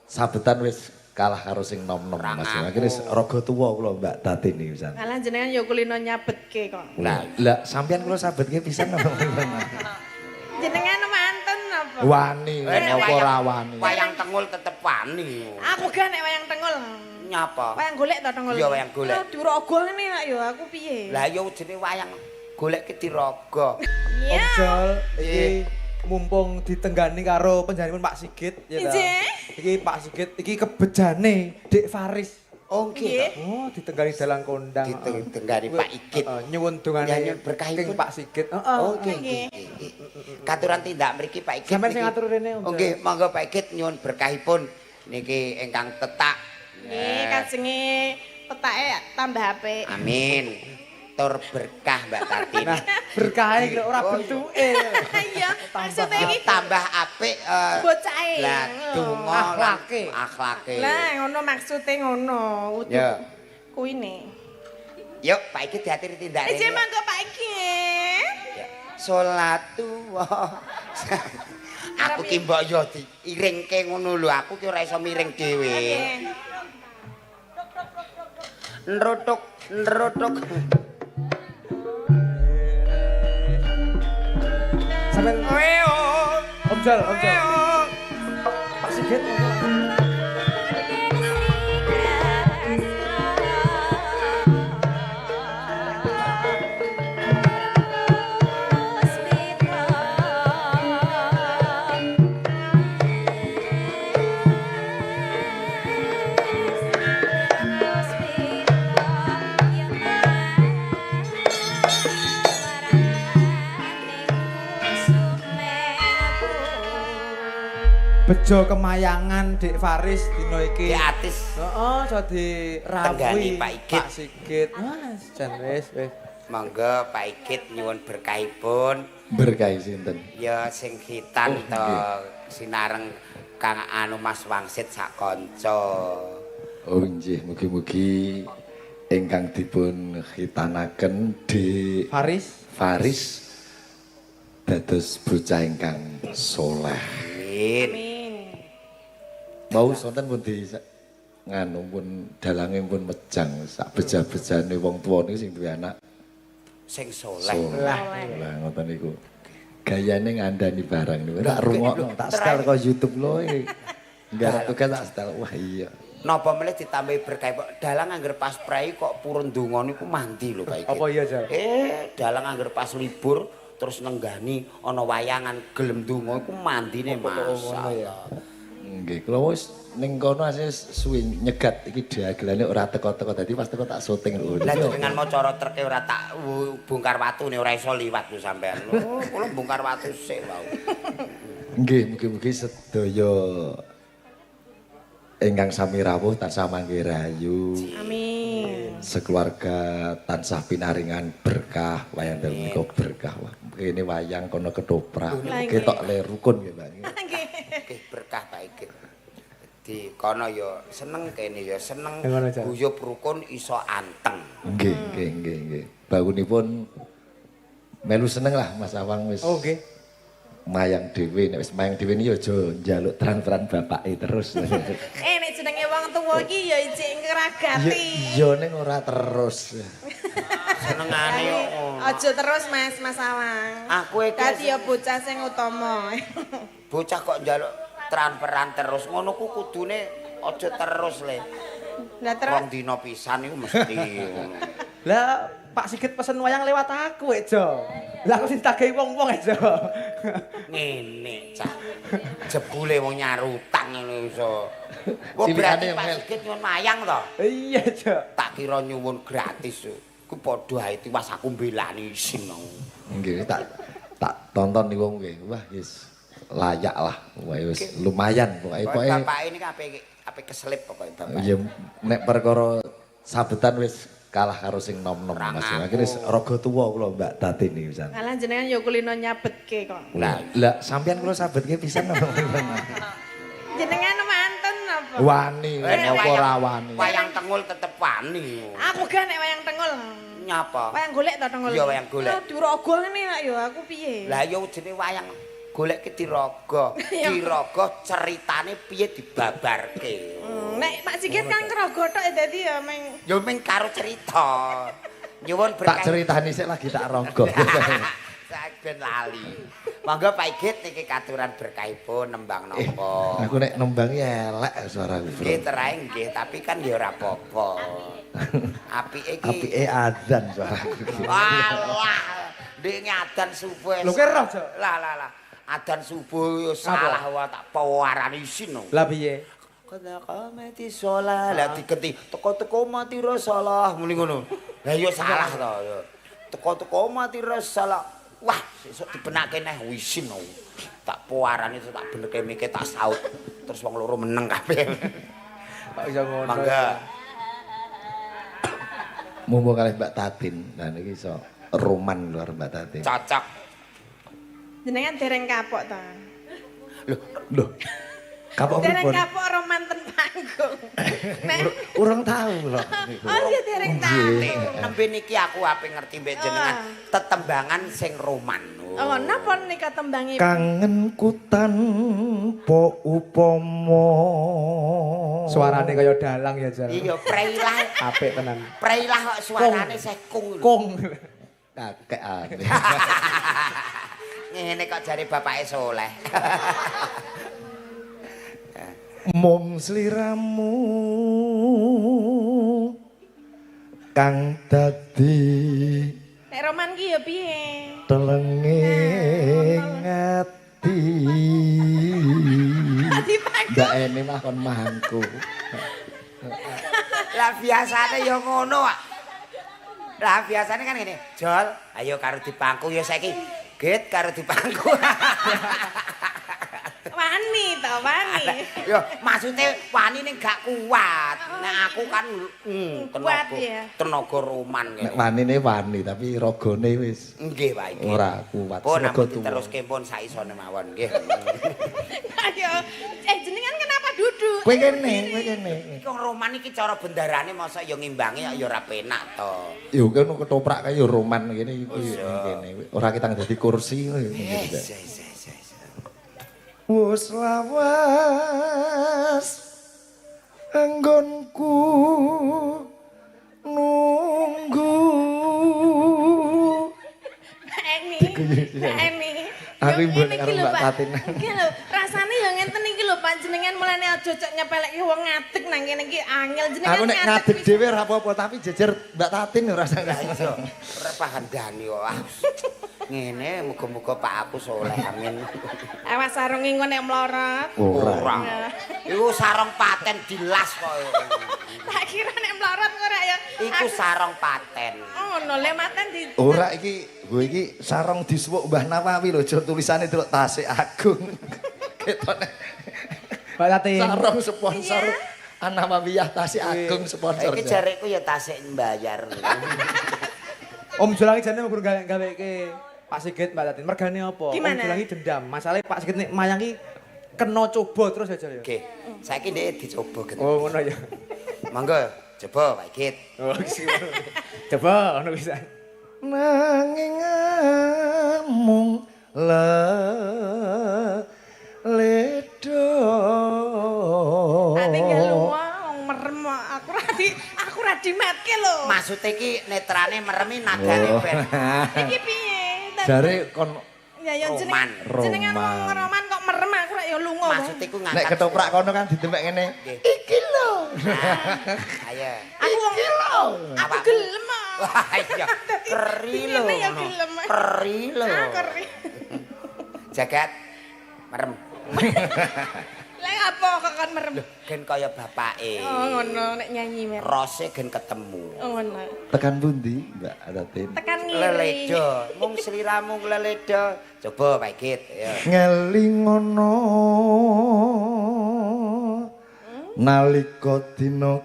sabetan wis kalah karo sing nom-nom Mas. Akhire raga tuwa kula Mbak Tatini pisan. Alah jenengan ya kulino nyabetke kok. Lah sampean kula sabetke pisan apa? Jenengan manten apa? Wani, apa ora wani. Wayang tengul tetep wani. Aku gak nek wayang tengul. Nyapa? Wayang golek to tengul. Iya wayang golek. Diraga ngene lak ya aku piye? Lah ya jenenge wayang golek ki diraga. Iya. Omjol iki mumpung ditenggani karo penjanipun Pak Sigit ya ta. Iki Pak Sigit iki kebejane Dik Faris. Oh nggih. Oh ditenggani dalang kondang. Ditenggani Pak Igit. Nyuwun dongane Nyuwun berkahipun Pak Sigit. Oh nggih. Katuran tindak mriki Pak Igit. Sampeyan sing ngatur rene Oh nggih, monggo Pak Igit nyuwun berkahipun niki ingkang tetak. Nggih, kajenge petake tambah apik. Amin. Tur berkah Mbak Tati. Nah, berkahe lho ora bentuke. Iya, maksudnya iki tambah apik bocahe. lah donga akhlake. Lah ngono maksude ngono. Ya. Kuine. Yuk Pak Igit diatiri tindake. Ije mangko Pak Igit. Salatu aku ki mbok yo diiringke ngono lho, aku ki ora iso miring dhewe. Nrotok. Sampeyan Omjol. Pak Sigit. Bejo kemayangan Dik Faris dino iki. Di atis. Heeh, aja dirawuhi Tenggani Pak Igit. Pak Sigit. Mas, jan wis. Monggo Pak Igit nyuwun berkahipun. Berkahi sinten? Ya sing khitan to sinareng Kang anu Mas Wangsit sak kanca. Oh nggih, mugi-mugi ingkang dipun khitanaken Dik Faris dados bocah ingkang soleh. Amin. Mau sonten pun di nganu pun dalange pun mejang sak beja-bejane wong tuwa niku sing duwe anak Sing soleh. Lah ngoten niku. Gayane ngandani barang niku. Tak rungokno, tak setel kok YouTube lho iki. Nggarap tugas tak setel. Wah iya. Napa meneh ditambahi berkah dalang angger pas prei kok purun donga niku mandi lho Pak Igit. Apa iya, Jal? Dalang angger pas libur terus nenggani ana wayangan gelem donga iku mandine masyaallah. Nggih, kula wis ning kono asih suwi nyegat iki dagelane ora teko-teko dadi pas teko tak syuting lho. Lah jenengan mau cara treke ora tak bongkar watune ora iso liwat lho sampean. Lho, kula bongkar watu sik wau. Nggih, mugi-mugi sedaya ingkang sami rawuh tansah mangke rahayu. Amin. Sekeluarga tansah pinaringan berkah, wayang dalem menika berkah. Wah, kene wayang kono ketoprak, ketok le rukun nggih, Mbak. Nggih berkah Pak Igit. Di kono ya seneng kene ya seneng Ngono, Jan. guyub rukun iso anteng. Nggih. Bangunipun melu seneng lah Mas Awang wis. Oh nggih. Mayang dhewe, nek wis mayang dhewe iki aja njaluk transferan bapake terus. Nek jenenge wong tuwa iki ya ijik ngragati. Iya ning ora terus. Senengane yo. Aja terus Mas Awang. Aku iki Dadi ya bocah sing utama. bocah kok njaluk transferan terus ngono ku kudune aja terus le. Lah terus Wong dina pisan iku mesti ngono. Lah Pak Sigit pesen wayang lewat aku Jo. Lah aku ditagahi wong-wong Jo. Ngene cah. Jebule wong nyarutang ngono iso. Wong Cilikane berarti Pak Mel. Sigit nyuwun mayang to. Iya Jo. Tak kira nyuwun gratis. Ku padha ae tiwas aku mbelani isin. Nggih, tak tonton nih wong nggih. Wah, wis layak lah. Wah, wis lumayan pokoke. Bapak ini kan ape keselip pokoke bapak. Ya nek perkara sabetan wis kalah karo sing nom-nom Mas. Akhire raga tuwa kula Mbak Tatini pisan. Alah jenengan ya kulino nyabetke kok. Lah sampean kula sabetke pisan apa? Jenengan manten apa? Wani, apa ora wani. Wayang tengul tetep wani. Aku gak nek wayang tengul. Nyapa? Wayang golek to tengul. Iya wayang golek. Diraga ngene lak ya aku piye? Lah ya jenenge wayang golek Tiraga. Tiraga ceritane piye dibabarke. Nek Pak Sigit kan kraga tok dadi ya meng. Yo ming karo cerita. Nyuwun berkah. Tak ceritani sik lagi tak rogoh. Saben lali. Monggo Pak Igit niki katuran berkahipun nembang napa. Aku nek nembang elek suaraku. Nggih terae nggih, tapi kan ya ora apa-apa. Apike iki. Apike adzan suaraku. Walah. Ndek ngadan subuh. Lho kira aja. Lah. Adan subuh yo salah wae tak pawarani isin. Lah piye? Kada kamati sholat. Lah digenti teko-teko mati ra salah muni ngono. Lah yo salah to yo. Teko-teko mati ra salah. Wah, sesuk dibenake neh isin. Tak pawarani tak benerke mikir tak saut. Terus wong loro meneng kabeh. Kok iso ngono. Mangga. Mumpung kalih Mbak Tatin. Lah niki iso roman luar Mbak Tatin. Cocok. Jenengan dereng kapok ta. Loh. Kapok Dereng pripun? kapok romanten panggung. Nek Urung tahu lho. oh iya dereng tahu. Nembe niki aku ape ngerti mbek jenengan tetembangan sing roman. Oh, napa nika tembange? Kangenku tanpa upama. Suarane kaya dalang ya, Jal. Iya, preilah. Apik tenan. Preilah kok suarane sekung. Kong. Kakeane. Ngene kok jare bapake soleh. Mung sliramu kang dadi Nek roman ki ya piye? telenging ati. Dadi panggung. Mbak Eni mah kon mangku. Lah biasane ya ngono, Pak. Lah biasane kan ngene, Jol, ayo karo dipangku ya saiki. Git karo dipangku. Wani to, wani. Yo, maksude wani ning gak kuat. Nek aku kan Kuat ya. tenaga roman Nek ngene. wanine wani tapi ragane wis Nggih, Pak iki. ora kuat. Pun Rega ampun tuwa. diteruske pun saisone mawon nggih. Ayo, jenengan kenapa duduk? Kowe kene, kowe kene. Iki wong roman iki cara bendarane mosok ya ngimbangi ya ora penak to. Yo kan ketoprak kaya roman ngene iki kene. Ora kita dadi kursi ngene. Yes. Wes lawas anggonku nunggu. Eni. Aku mbon karo Mbak Tatin. Iki lho, rasane ya ngenten iki lho panjenengan mulane aja cok nyepeleki wong ngadeg nang kene iki angel jenengan. Aku nek ngadeg dhewe ora apa-apa tapi jejer Mbak Tatin ora Lah iya, ora pahandani kok. Ngene muga-muga Pak aku soleh amin. Awas sarunge engko nek mlorot. ora. Iku sarung paten dilas kok. Tak kira nek mlorot ora ya. Iku sarung paten. Oh, no le maten di Ora iki gue iki sarung disuwuk Mbah Nawawi lho, jur tulisane delok Tasik Agung. Ketone. Mbak Tatin. Sarung sponsor Anawawiyah Tasik Agung sponsor. Iki jareku ya tasik mbayar. Om Julangi jane mau gawe-gawe Pak Sigit Mbak Tatin. Mergane apa? Gimana? Om Julangi dendam. Masalahnya Pak Sigit nek mayangi kena coba terus aja ya. Oke, saiki ndek dicoba gitu. Oh, ngono ya. Monggo, coba Pak Igit. Oh, coba ono bisa. Nanging mung ledo. tak tinggal lunga wong merem aku ra dimatke lho. Maksud iki netrane meremi nadane ben. Iki piye? Jare kon Ya ya Roman. jenengan wong roman kok merem aku ra ya lunga. Maksud iku nek ngangkat. ketoprak kono kan didempek ngene. Nggih. Iki lho. Ayo. Aku wong aku gelem. Wah iya, keri lho. Ngene ya ngono. gelem. Keri lho. Keri. Jagat merem. Lah apa kok kon merem? Gen kaya bapake. Oh ngono nek nyanyi mer. Rose gen ketemu. Oh ngono. Tekan pundi Mbak Tatin? Tekan ngiri. Leledo, mung sliramu leledo. Coba Pak Igit, ya. Ngelingono nalika dina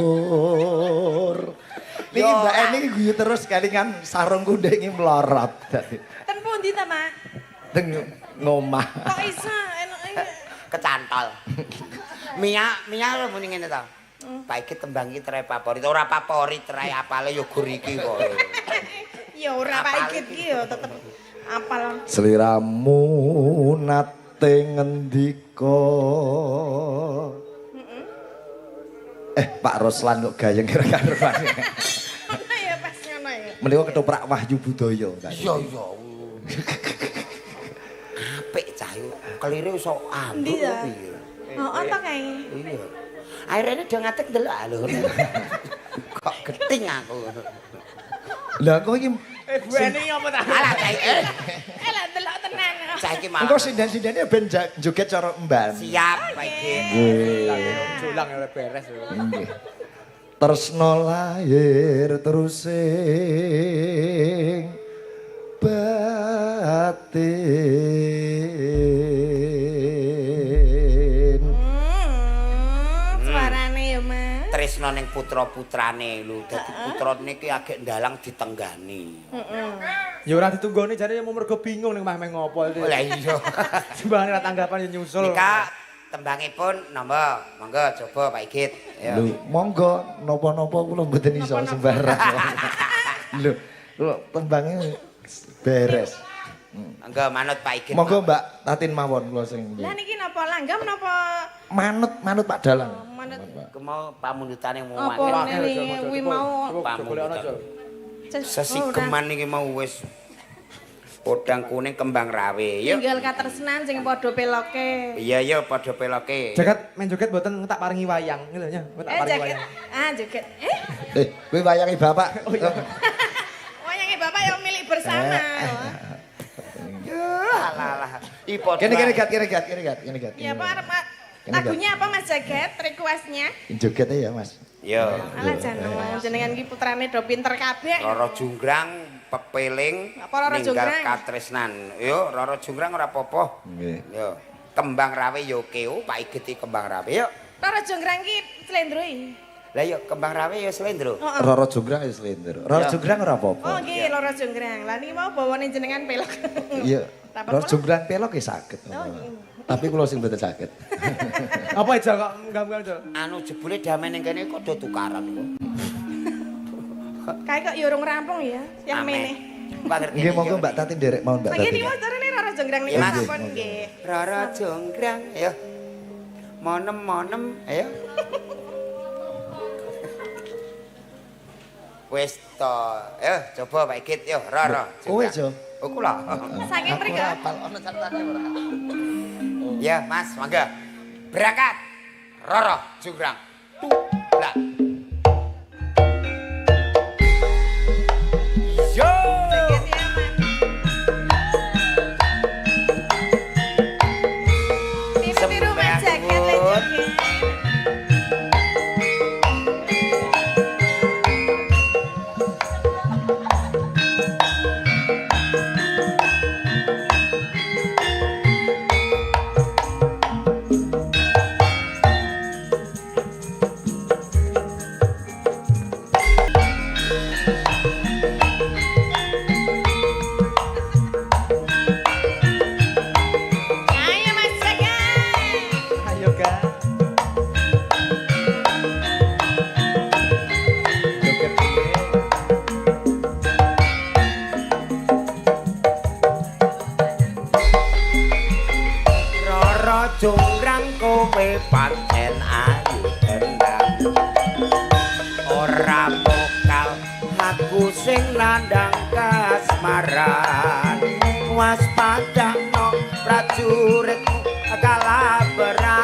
kepungkur. Niki Mbak Eni guyu terus kelingan sarungku ndek iki mlorot. Ten pundi ta, Mak? Teng ngomah. Kok iso enak Kecantol. Mia lho muni ngene ta. Pak Igit tembang iki terae favorit, ora favorit terae apale ya gur iki kok. Ya ora Pak Ikit ki ya tetep apal. Sliramu nate ngendika. Pak Roslan kok gayeng kira-kira. Ya pas ngono ya. Menika ketoprak Wahyu Budaya. Iya iya. Apik cah yo. Kelire iso Endi ambruk ya? piye. Heeh to kae. Iya. Airene do ngatek delok lho. Kok geting aku. Lah kok iki Buane apa ta? Alah cah iki. Lah delok tenan. Cah iki malah. engko sinden-sindene ben joget cara emban. Siap Pak iki. Julang ya beres. Nggih. Tresno lahir terusing batin. Suarane ya, Mas. Tresno ning putra-putrane lho. Dadi putrane iki agek ndalang ditenggani. Ya ora ditunggoni jane mau mergo bingung ning meh ngopo iki. Lah iya. Sembahane ra tanggapan ya nyusul. Nika tembangipun napa? Monggo coba Pak Igit. Ya. Lho, monggo napa-napa kula mboten iso sembarang. Lho, tembangnya beres. Monggo manut Pak Igit. Monggo Mbak Tatin mawon kula sing. Lah niki napa langgam napa Manut Pak Dalang. manut Ku mau pamunutane mau apa akeh. nene kuwi mau Sesigeman iki mau wis podang kuning kembang rawe ya. tinggal katresnan sing padha peloke. Iya ya padha peloke. Jagat main joget mboten tak paringi wayang gitu ya. Tak paringi Jaket. wayang. Joget. Kuwi wayange Bapak. Wayange Bapak yang milik bersama. Ya alah. Iki padha. Kene gat. Ya Pak arep lagunya apa Mas Jaget? Requestnya? Joget ya Mas. Ya. Alah jenengan iki putrane do pinter kabeh. Roro Junggrang pepeling Apa Roro ninggal Junggrang? katresnan. Yo Roro Junggrang ora apa-apa. Nggih. Yo. Kembang rawe yo keo, Pak Igit iki kembang rawe yo. Roro Jonggrang ki slendro iki. Lah yo kembang rawe yo slendro. Roro Jonggrang ya slender. Roro Ya. Jonggrang ora Oh apa-apa. nggih Roro Jonggrang. Lah niki mau bawane jenengan pelok. Iya. Tak apa-apa. Roro Jonggrang pelok ya saged. Oh, iya. Tapi kula sing mboten saged. Apa aja kok enggam-enggam aja. Anu jebule damen ning kene kok do tukaran kok. Kae kok yo urung rampung ya, yang Amin. meneh. Pangerti. Nggih monggo Mbak Tatin derek mawon Mbak Nggih Tatin. niku carane Roro Jonggrang niku Iya, Mas. sampun nggih. Roro Jonggrang ya. Monem ayo. Wis to. Ayo coba Pak Igit yo Roro. Oh wis yo. Oh kula. Saking mriki. Apal ana catetane ora. Ya Mas, mangga. Berangkat. Roro Jonggrang. Lah. Yo. Jaget ya, Mas. Tiru-tiru Mas Jaget le joget. Ayo Mas Jaget. Ayo kan. Joget piye? Roro Jonggrang kowe pancen ayu tendang. Ora pokal aku sing landang kasmaran. Waspadakno prajuritmu kalaberang.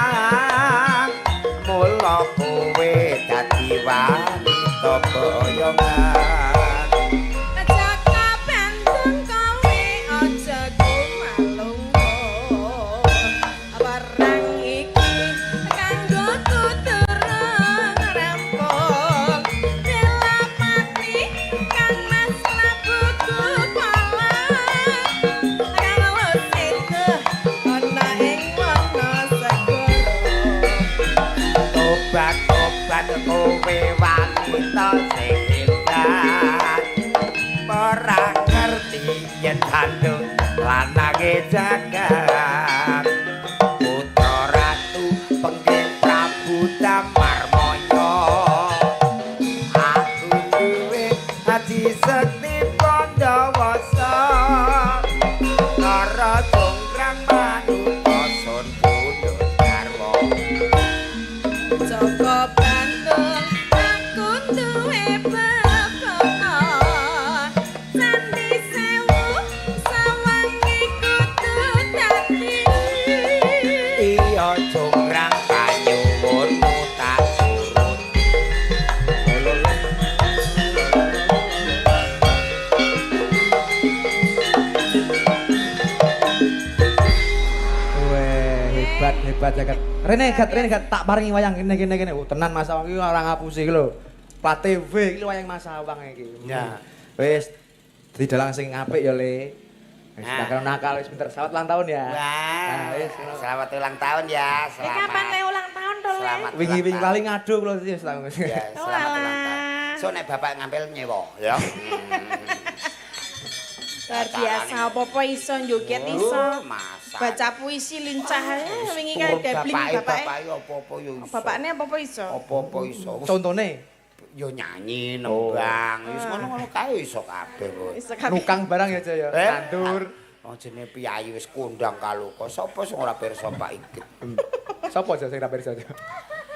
Mula kowe dadi wanita boyongan. Aja kabandun kowe aja kumalunggo. Barang iki kanggo tuturung rampung. Dilapati Kang Mas Prabu Kupalang. Kang Wasitu ana ing Wonosegoro. Obat-obat kowe wanita sing hebat. Ora ngerti yen kandung lanange jagat. Putra ratu pengging Prabu Damarmaya. Aku duwe hati sekti bondo hebat jagat. Rene gat tak paringi wayang kene. Oh, tenan Mas Awang iki ora ngapusi iki lho. Plat TV iki wayang Mas Awang iki. Ya. Wis didalang sing apik ya, Le. Wis bakal nakal wis bentar selamat ulang tahun ya. Wah, selamat ulang tahun ya. Selamat. Kapan le ulang tahun to, Le? Selamat. Wingi-wingi kali ngadu kula iki selamat. Ya, selamat ulang tahun. So nek bapak ngambil nyewa, ya. Luar biasa, apa-apa iso njoget iso. Masa. Baca puisi lincah wingi kae debling bapake. Bapake apa-apa yo iso. Bapakne apa-apa iso. Apa-apa iso. Contone Yo nyanyi, nembang, wis ngono-ngono kae iso kabeh kowe. Iso kabeh. nukang barang ya Jaya. Tandur. Oh jenenge piyayi wis kondang kaluka. Sapa sing ora pirsa Pak Igit? Sapa Jaya sing ra pirsa?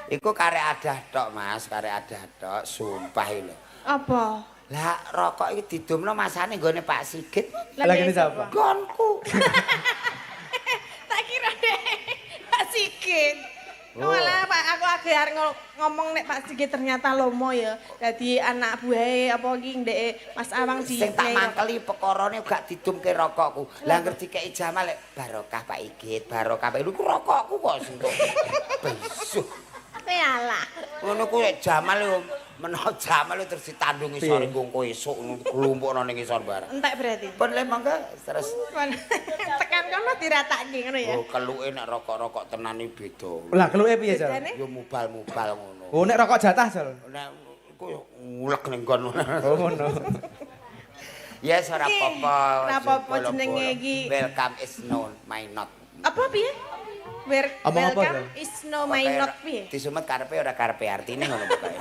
Iku karek adah tok, Mas, karek adah tok, sumpah lho. Apa? Lah rokok iki didumno masane nggone Pak Sigit. Lah kene sapa? Gonku. Tak kira deh Pak Sigit. Oh. Malah Pak aku agak arep ngomong nek Pak Sigit ternyata lomo ya. Dadi anak buahe apa iki ndek Mas Awang di. Sing tak mangkeli pekorone gak didumke rokokku. Lah ngerti kei Jamal lek barokah Pak Igit, barokah Pak. Lho iku rokokku kok sing kok. Besuh. Yalah. Ngono ku lek Jamal yo menawa Jamal terus ditandung isor engko esuk klumpukno ning isor bareng. Entek berarti. Pun le mangga terus Tekan kono diratakke ngono ya. oh keluke nek rokok-rokok tenane beda. Lah keluke piye, Jal? Bedane? Yo mubal-mubal ngono. Oh, nek rokok jatah, Jal. Nek iku ngulek ning kono. Oh, ngono. Ya ora apa-apa. Ora apa-apa jenenge iki. Welcome is known my not. Apa piye? Omong apa, Welcome Jal? is no my not piye? Disumet karepe ora karepe artine ngono pokoke.